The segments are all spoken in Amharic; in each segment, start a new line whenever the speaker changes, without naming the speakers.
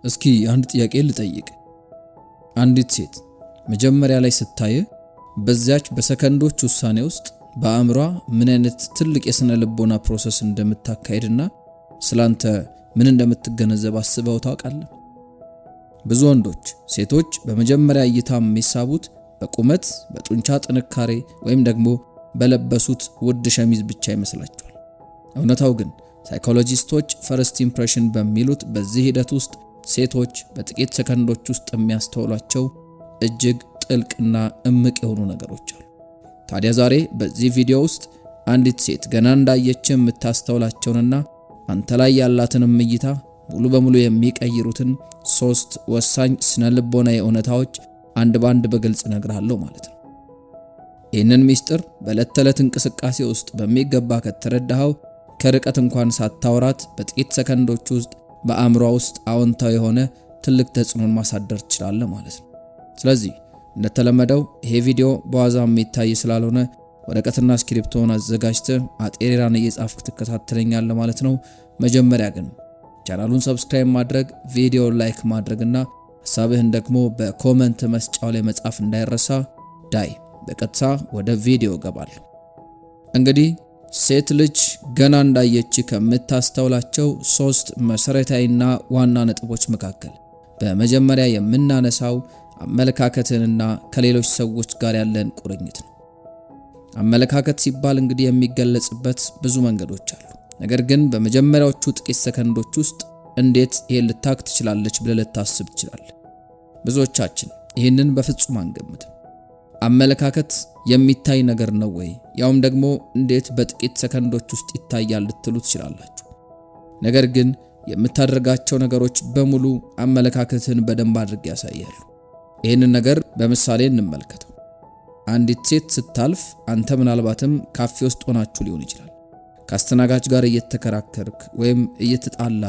እስኪ አንድ ጥያቄ ልጠይቅ። አንዲት ሴት መጀመሪያ ላይ ስታይ በዚያች በሰከንዶች ውሳኔ ውስጥ በአእምሯ ምን አይነት ትልቅ የስነ ልቦና ፕሮሰስ እንደምታካሄድና ስላንተ ምን እንደምትገነዘብ አስበው ታውቃለህ? ብዙ ወንዶች ሴቶች በመጀመሪያ እይታ የሚሳቡት በቁመት፣ በጡንቻ ጥንካሬ ወይም ደግሞ በለበሱት ውድ ሸሚዝ ብቻ ይመስላቸዋል። እውነታው ግን ሳይኮሎጂስቶች ፈርስት ኢምፕሬሽን በሚሉት በዚህ ሂደት ውስጥ ሴቶች በጥቂት ሰከንዶች ውስጥ የሚያስተውሏቸው እጅግ ጥልቅና እምቅ የሆኑ ነገሮች አሉ። ታዲያ ዛሬ በዚህ ቪዲዮ ውስጥ አንዲት ሴት ገና እንዳየች የምታስተውላቸውንና አንተ ላይ ያላትን እይታ ሙሉ በሙሉ የሚቀይሩትን 3 ወሳኝ ስነ ልቦናዊ እውነታዎች አንድ ባንድ በግልጽ እነግርሃለሁ ማለት ነው። ይህንን ሚስጥር በዕለት ተዕለት እንቅስቃሴ ውስጥ በሚገባ ከተረዳኸው ከርቀት እንኳን ሳታወራት በጥቂት ሰከንዶች ውስጥ በአእምሯ ውስጥ አዎንታዊ የሆነ ትልቅ ተጽዕኖን ማሳደር ትችላለህ ማለት ነው። ስለዚህ እንደተለመደው ይሄ ቪዲዮ በዋዛ የሚታይ ስላልሆነ ወረቀትና ስክሪፕቶን አዘጋጅተህ አጤራን እየጻፍክ ትከታተለኛለህ ማለት ነው። መጀመሪያ ግን ቻናሉን ሰብስክራይብ ማድረግ፣ ቪዲዮውን ላይክ ማድረግና ሐሳብህን ደግሞ በኮሜንት መስጫው ላይ መጻፍ እንዳይረሳ። ዳይ በቀጥታ ወደ ቪዲዮ ገባለሁ። እንግዲህ ሴት ልጅ ገና እንዳየች ከምታስተውላቸው 3 መሰረታዊና ዋና ነጥቦች መካከል በመጀመሪያ የምናነሳው አመለካከትንና ከሌሎች ሰዎች ጋር ያለን ቁርኝት ነው። አመለካከት ሲባል እንግዲህ የሚገለጽበት ብዙ መንገዶች አሉ። ነገር ግን በመጀመሪያዎቹ ጥቂት ሰከንዶች ውስጥ እንዴት ይሄን ልታክ ትችላለች ብለህ ልታስብ ትችላለህ። ብዙዎቻችን ይህንን በፍጹም አንገምትም። አመለካከት የሚታይ ነገር ነው ወይ? ያውም ደግሞ እንዴት በጥቂት ሰከንዶች ውስጥ ይታያል ልትሉ ትችላላችሁ። ነገር ግን የምታደርጋቸው ነገሮች በሙሉ አመለካከትን በደንብ አድርገው ያሳያሉ። ይህንን ነገር በምሳሌ እንመልከተው። አንዲት ሴት ስታልፍ አንተ ምናልባትም ካፌ ውስጥ ሆናችሁ ሊሆን ይችላል። ከአስተናጋጅ ጋር እየተከራከርክ ወይም እየተጣላ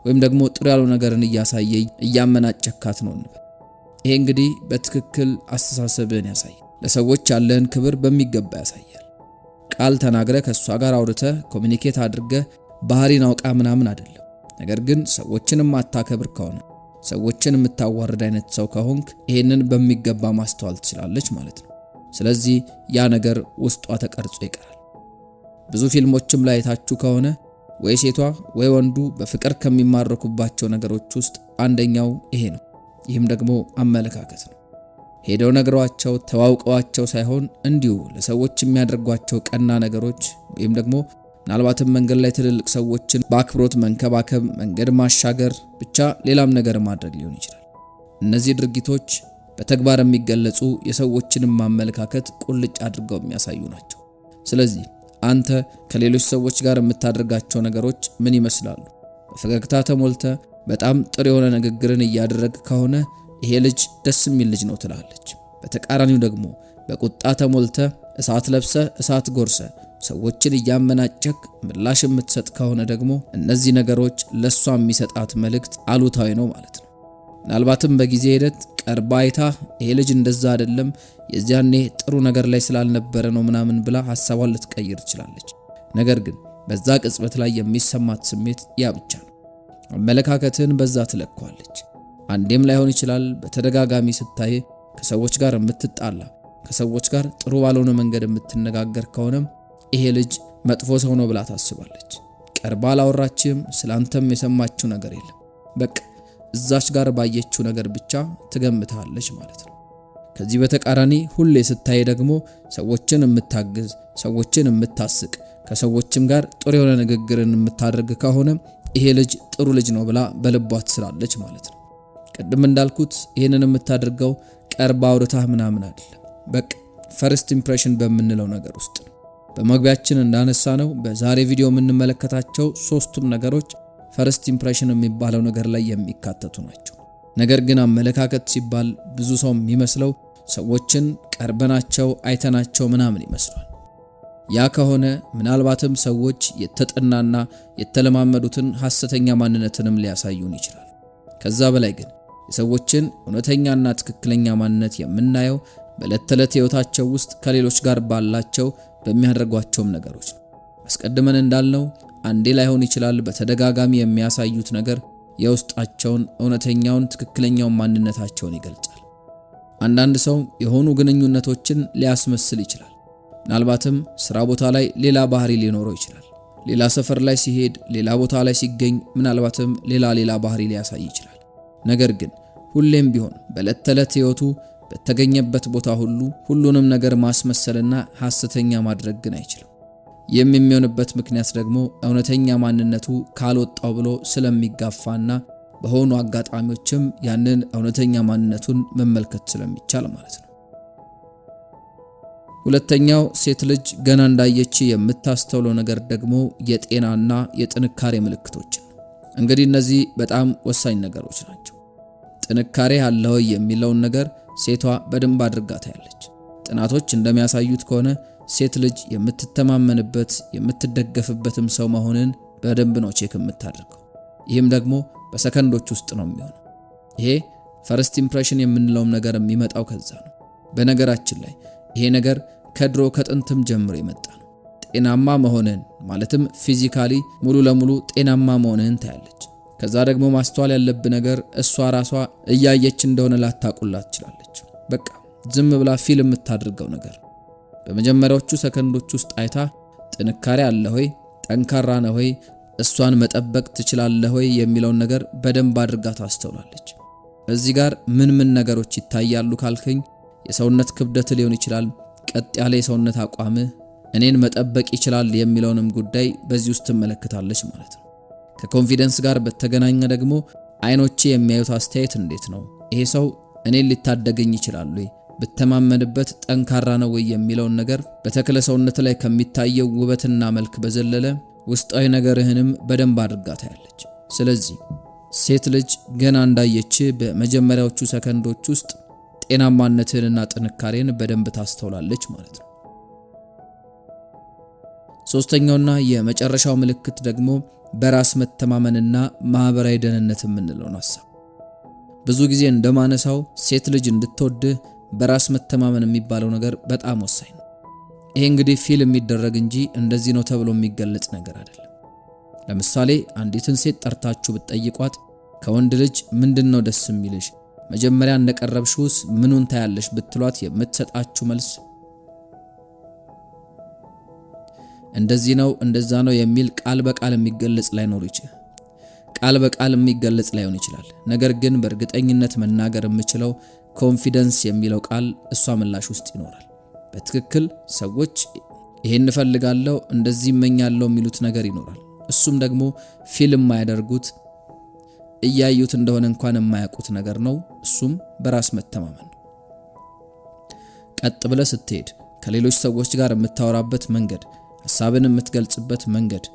ወይም ደግሞ ጥሩ ያለው ነገርን እያሳየ እያመናጨካት ነው እንበል። ይሄ እንግዲህ በትክክል አስተሳሰብን ያሳያል። ለሰዎች ያለን ክብር በሚገባ ያሳያል። ቃል ተናግረ ከሷ ጋር አውርተ ኮሙኒኬት አድርገ ባህሪን አውቃ ምናምን አይደለም። ነገር ግን ሰዎችን ማታከብር ከሆነ ሰዎችን የምታዋርድ አይነት ሰው ከሆንክ ይሄንን በሚገባ ማስተዋል ትችላለች ማለት ነው። ስለዚህ ያ ነገር ውስጧ ተቀርጾ ይቀራል። ብዙ ፊልሞችም ላይ ታችሁ ከሆነ ወይ ሴቷ ወይ ወንዱ በፍቅር ከሚማረኩባቸው ነገሮች ውስጥ አንደኛው ይሄ ነው። ይህም ደግሞ አመለካከት ነው። ሄደው ነግረዋቸው ተዋውቀዋቸው ሳይሆን እንዲሁ ለሰዎች የሚያደርጓቸው ቀና ነገሮች ወይም ደግሞ ምናልባትም መንገድ ላይ ትልልቅ ሰዎችን በአክብሮት መንከባከብ፣ መንገድ ማሻገር፣ ብቻ ሌላም ነገር ማድረግ ሊሆን ይችላል። እነዚህ ድርጊቶች በተግባር የሚገለጹ የሰዎችንም ማመለካከት ቁልጭ አድርገው የሚያሳዩ ናቸው። ስለዚህ አንተ ከሌሎች ሰዎች ጋር የምታደርጋቸው ነገሮች ምን ይመስላሉ? በፈገግታ ተሞልተ በጣም ጥሩ የሆነ ንግግርን እያደረግ ከሆነ ይሄ ልጅ ደስ የሚል ልጅ ነው ትላለች። በተቃራኒው ደግሞ በቁጣ ተሞልተ እሳት ለብሰ እሳት ጎርሰ ሰዎችን እያመናጨክ ምላሽ የምትሰጥ ከሆነ ደግሞ እነዚህ ነገሮች ለሷ የሚሰጣት መልእክት አሉታዊ ነው ማለት ነው። ምናልባትም በጊዜ ሂደት ቀርባ አይታ ይሄ ልጅ እንደዛ አይደለም የዚያኔ ጥሩ ነገር ላይ ስላልነበረ ነው ምናምን ብላ ሐሳቧን ልትቀይር ትችላለች። ነገር ግን በዛ ቅጽበት ላይ የሚሰማት ስሜት ያ ብቻ ነው። አመለካከትን በዛ ትለኳለች። አንዴም ላይሆን ይችላል። በተደጋጋሚ ስታይ ከሰዎች ጋር የምትጣላ፣ ከሰዎች ጋር ጥሩ ባልሆነ መንገድ የምትነጋገር ከሆነም ይሄ ልጅ መጥፎ ሰው ነው ብላ ታስባለች። ቀርባ አላወራችም፣ ስላንተም የሰማችው ነገር የለም። በቃ እዛች ጋር ባየችው ነገር ብቻ ትገምታለች ማለት ነው። ከዚህ በተቃራኒ ሁሌ ስታይ ደግሞ ሰዎችን የምታግዝ፣ ሰዎችን የምታስቅ፣ ከሰዎችም ጋር ጥሩ የሆነ ንግግርን የምታደርግ ከሆነ ይሄ ልጅ ጥሩ ልጅ ነው ብላ በልቧ ትስላለች ማለት ነው። ቅድም እንዳልኩት ይሄንን የምታደርገው ቀርባ አውርታህ ምናምን አይደለም። በቃ ፈርስት ኢምፕሬሽን በምንለው ነገር ውስጥ ነው። በመግቢያችን እንዳነሳ ነው በዛሬ ቪዲዮ የምንመለከታቸው 3ቱም ነገሮች ፈርስት ኢምፕሬሽን የሚባለው ነገር ላይ የሚካተቱ ናቸው። ነገር ግን አመለካከት ሲባል ብዙ ሰው የሚመስለው ሰዎችን ቀርበናቸው አይተናቸው ምናምን ይመስላል። ያ ከሆነ ምናልባትም ሰዎች የተጠናና የተለማመዱትን ሐሰተኛ ማንነትንም ሊያሳዩን ይችላል። ከዛ በላይ ግን የሰዎችን እውነተኛና ትክክለኛ ማንነት የምናየው በዕለት ተዕለት ሕይወታቸው ውስጥ ከሌሎች ጋር ባላቸው በሚያደርጓቸውም ነገሮች ነው። አስቀድመን እንዳልነው አንዴ ላይሆን ይችላል በተደጋጋሚ የሚያሳዩት ነገር የውስጣቸውን እውነተኛውን ትክክለኛውን ማንነታቸውን ይገልጻል። አንዳንድ ሰው የሆኑ ግንኙነቶችን ሊያስመስል ይችላል። ምናልባትም ስራ ቦታ ላይ ሌላ ባህሪ ሊኖረው ይችላል። ሌላ ሰፈር ላይ ሲሄድ፣ ሌላ ቦታ ላይ ሲገኝ ምናልባትም ሌላ ባህሪ ሊያሳይ ይችላል። ነገር ግን ሁሌም ቢሆን በዕለት ተዕለት ሕይወቱ በተገኘበት ቦታ ሁሉ ሁሉንም ነገር ማስመሰልና ሐሰተኛ ማድረግ ግን አይችልም። የሚሆንበት ምክንያት ደግሞ እውነተኛ ማንነቱ ካልወጣው ብሎ ስለሚጋፋና በሆኑ አጋጣሚዎችም ያንን እውነተኛ ማንነቱን መመልከት ስለሚቻል ማለት ነው። ሁለተኛው ሴት ልጅ ገና እንዳየች የምታስተውለው ነገር ደግሞ የጤናና የጥንካሬ ምልክቶችን። እንግዲህ እነዚህ በጣም ወሳኝ ነገሮች ናቸው። ጥንካሬ አለው የሚለውን ነገር ሴቷ በደንብ አድርጋ ታያለች። ጥናቶች እንደሚያሳዩት ከሆነ ሴት ልጅ የምትተማመንበት የምትደገፍበትም ሰው መሆንን በደንብ ነው ቼክ የምታደርገው። ይህም ደግሞ በሰከንዶች ውስጥ ነው የሚሆነው። ይሄ ፈርስት ኢምፕሬሽን የምንለውም ነገር የሚመጣው ከዛ ነው። በነገራችን ላይ ይሄ ነገር ከድሮ ከጥንትም ጀምሮ የመጣ ነው። ጤናማ መሆንን ማለትም ፊዚካሊ ሙሉ ለሙሉ ጤናማ መሆንን ታያለች። ከዛ ደግሞ ማስተዋል ያለብህ ነገር እሷ ራሷ እያየች እንደሆነ ላታቁላት ትችላለች። በቃ ዝም ብላ ፊልም የምታደርገው ነገር በመጀመሪያዎቹ ሰከንዶች ውስጥ አይታ ጥንካሬ አለ ሆይ፣ ጠንካራ ነው ሆይ፣ እሷን መጠበቅ ትችላለህ ሆይ የሚለውን ነገር በደንብ አድርጋ ታስተውላለች። እዚህ ጋር ምን ነገሮች ይታያሉ ካልከኝ የሰውነት ክብደት ሊሆን ይችላል፣ ቀጥ ያለ የሰውነት አቋም፣ እኔን መጠበቅ ይችላል የሚለውንም ጉዳይ በዚህ ውስጥ ትመለከታለች ማለት ነው። ከኮንፊደንስ ጋር በተገናኘ ደግሞ አይኖቼ የሚያዩት አስተያየት እንዴት ነው? ይሄ ሰው እኔን ሊታደገኝ ይችላል ወይ? ብተማመንበት ጠንካራ ነው ወይ የሚለውን ነገር በተክለ ሰውነት ላይ ከሚታየው ውበትና መልክ በዘለለ ውስጣዊ ነገርህንም በደንብ አድርጋ ታያለች። ስለዚህ ሴት ልጅ ገና እንዳየች በመጀመሪያዎቹ ሰከንዶች ውስጥ ጤናማነትንና ጥንካሬን በደንብ ታስተውላለች ማለት ነው። ሶስተኛውና የመጨረሻው ምልክት ደግሞ በራስ መተማመንና ማህበራዊ ደህንነት የምንለው ነው። ብዙ ጊዜ እንደማነሳው ሴት ልጅ እንድትወድህ በራስ መተማመን የሚባለው ነገር በጣም ወሳኝ ነው። ይሄ እንግዲህ ፊልም የሚደረግ እንጂ እንደዚህ ነው ተብሎ የሚገለጽ ነገር አይደለም። ለምሳሌ አንዲትን ሴት ጠርታችሁ ብትጠይቋት ከወንድ ልጅ ምንድነው ደስ የሚልሽ፣ መጀመሪያ እንደቀረብሽውስ ምኑን ታያለሽ ብትሏት የምትሰጣችሁ መልስ እንደዚህ ነው እንደዛ ነው የሚል ቃል በቃል የሚገለጽ ላይኖር ይችላል። ቃል በቃል የሚገለጽ ላይሆን ይችላል። ነገር ግን በእርግጠኝነት መናገር የምችለው ኮንፊደንስ የሚለው ቃል እሷ ምላሽ ውስጥ ይኖራል። በትክክል ሰዎች ይሄን እፈልጋለሁ እንደዚህ እመኛለሁ የሚሉት ነገር ይኖራል። እሱም ደግሞ ፊልም የማያደርጉት እያዩት እንደሆነ እንኳን የማያውቁት ነገር ነው። እሱም በራስ መተማመን ነው። ቀጥ ብለህ ስትሄድ ከሌሎች ሰዎች ጋር የምታወራበት መንገድ፣ ሐሳብን የምትገልጽበት መንገድ፣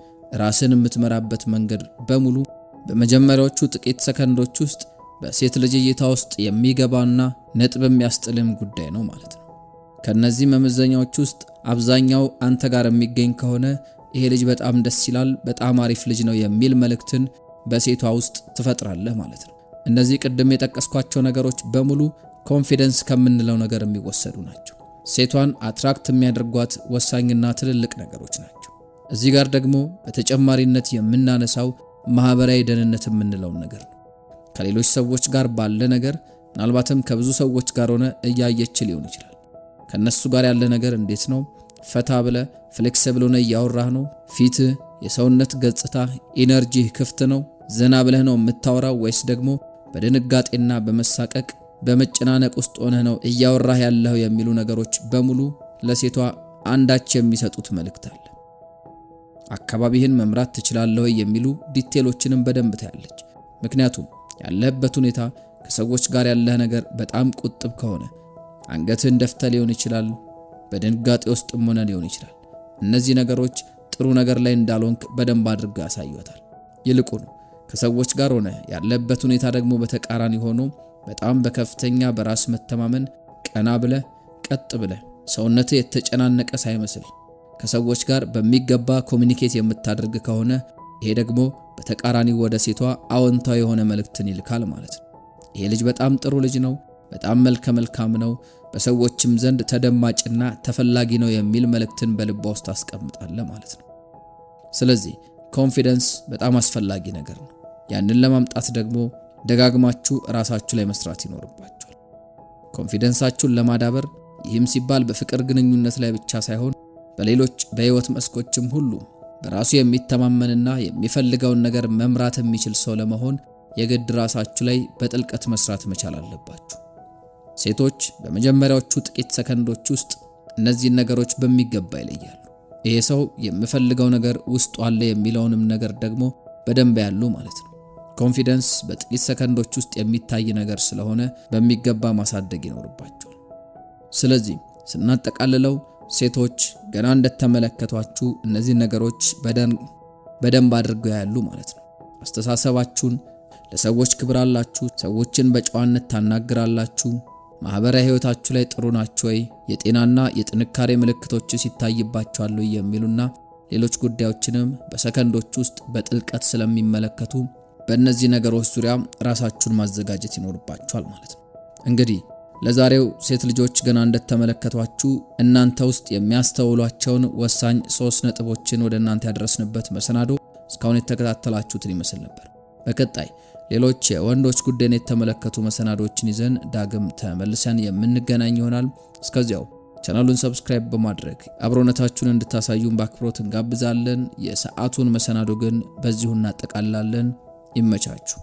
ራስን የምትመራበት መንገድ በሙሉ በመጀመሪያዎቹ ጥቂት ሰከንዶች ውስጥ በሴት ልጅ እይታ ውስጥ የሚገባና ነጥብ የሚያስጥልም ጉዳይ ነው ማለት ነው። ከነዚህ መመዘኛዎች ውስጥ አብዛኛው አንተ ጋር የሚገኝ ከሆነ ይሄ ልጅ በጣም ደስ ይላል፣ በጣም አሪፍ ልጅ ነው የሚል መልእክትን በሴቷ ውስጥ ትፈጥራለህ ማለት ነው። እነዚህ ቅድም የጠቀስኳቸው ነገሮች በሙሉ ኮንፊደንስ ከምንለው ነገር የሚወሰዱ ናቸው። ሴቷን አትራክት የሚያደርጓት ወሳኝና ትልልቅ ነገሮች ናቸው። እዚህ ጋር ደግሞ በተጨማሪነት የምናነሳው ማህበራዊ ደህንነት የምንለው ነገር ነው። ከሌሎች ሰዎች ጋር ባለ ነገር ምናልባትም ከብዙ ሰዎች ጋር ሆነ እያየች ሊሆን ይችላል። ከነሱ ጋር ያለ ነገር እንዴት ነው? ፈታ ብለ ፍሌክሲብል ሆነ እያወራህ ነው? ፊት፣ የሰውነት ገጽታ፣ ኢነርጂ ክፍት ነው? ዘና ብለህ ነው የምታወራው ወይስ ደግሞ በድንጋጤና በመሳቀቅ በመጨናነቅ ውስጥ ሆነህ ነው እያወራህ ያለው የሚሉ ነገሮች በሙሉ ለሴቷ አንዳች የሚሰጡት መልእክት አለ። አካባቢህን መምራት ትችላለህ የሚሉ ዲቴሎችንም በደንብ ታያለች። ምክንያቱም ያለህበት ሁኔታ ከሰዎች ጋር ያለህ ነገር በጣም ቁጥብ ከሆነ አንገትህን ደፍተህ ሊሆን ይችላል፣ በድንጋጤ ውስጥም ሆነ ሊሆን ይችላል። እነዚህ ነገሮች ጥሩ ነገር ላይ እንዳልሆንክ በደንብ አድርገው ያሳዩታል። ይልቁኑ ከሰዎች ጋር ሆነ ያለህበት ሁኔታ ደግሞ በተቃራኒ ሆኖ በጣም በከፍተኛ በራስ መተማመን ቀና ብለህ ቀጥ ብለህ ሰውነትህ የተጨናነቀ ሳይመስል ከሰዎች ጋር በሚገባ ኮሚኒኬት የምታደርግ ከሆነ ይሄ ደግሞ በተቃራኒ ወደ ሴቷ አዎንታዊ የሆነ መልእክትን ይልካል ማለት ነው። ይሄ ልጅ በጣም ጥሩ ልጅ ነው፣ በጣም መልካም ነው፣ በሰዎችም ዘንድ ተደማጭና ተፈላጊ ነው የሚል መልእክትን በልቧ ውስጥ ታስቀምጣለህ ማለት ነው። ስለዚህ ኮንፊደንስ በጣም አስፈላጊ ነገር ነው። ያንን ለማምጣት ደግሞ ደጋግማችሁ ራሳችሁ ላይ መስራት ይኖርባችኋል። ኮንፊደንሳችሁን ለማዳበር ይህም ሲባል በፍቅር ግንኙነት ላይ ብቻ ሳይሆን በሌሎች በህይወት መስኮችም ሁሉ በራሱ የሚተማመንና የሚፈልገውን ነገር መምራት የሚችል ሰው ለመሆን የግድ ራሳችሁ ላይ በጥልቀት መስራት መቻል አለባችሁ። ሴቶች በመጀመሪያዎቹ ጥቂት ሰከንዶች ውስጥ እነዚህን ነገሮች በሚገባ ይለያሉ። ይሄ ሰው የሚፈልገው ነገር ውስጡ አለ የሚለውንም ነገር ደግሞ በደንብ ያሉ ማለት ነው። ኮንፊደንስ በጥቂት ሰከንዶች ውስጥ የሚታይ ነገር ስለሆነ በሚገባ ማሳደግ ይኖርባቸዋል። ስለዚህ ስናጠቃልለው ሴቶች ገና እንደተመለከቷችሁ እነዚህ ነገሮች በደንብ አድርገው ያሉ ማለት ነው። አስተሳሰባችሁን፣ ለሰዎች ክብር አላችሁ፣ ሰዎችን በጨዋነት ታናግራላችሁ፣ ማህበራዊ ህይወታችሁ ላይ ጥሩ ናችሁ ወይ፣ የጤናና የጥንካሬ ምልክቶች ሲታይባችኋል የሚሉና ሌሎች ጉዳዮችንም በሰከንዶች ውስጥ በጥልቀት ስለሚመለከቱ በእነዚህ ነገሮች ዙሪያ ራሳችሁን ማዘጋጀት ይኖርባችኋል ማለት ነው። እንግዲህ ለዛሬው ሴት ልጆች ገና እንደተመለከቷችሁ እናንተ ውስጥ የሚያስተውሏቸውን ወሳኝ 3 ነጥቦችን ወደ እናንተ ያደረስንበት መሰናዶ እስካሁን የተከታተላችሁትን ይመስል ነበር። በቀጣይ ሌሎች የወንዶች ጉዳይን የተመለከቱ መሰናዶችን ይዘን ዳግም ተመልሰን የምንገናኝ ይሆናል። እስከዚያው ቻናሉን ሰብስክራይብ በማድረግ አብሮነታችሁን እንድታሳዩን በአክብሮት እንጋብዛለን። የሰዓቱን መሰናዶ ግን በዚሁ እናጠቃልላለን። ይመቻችሁ።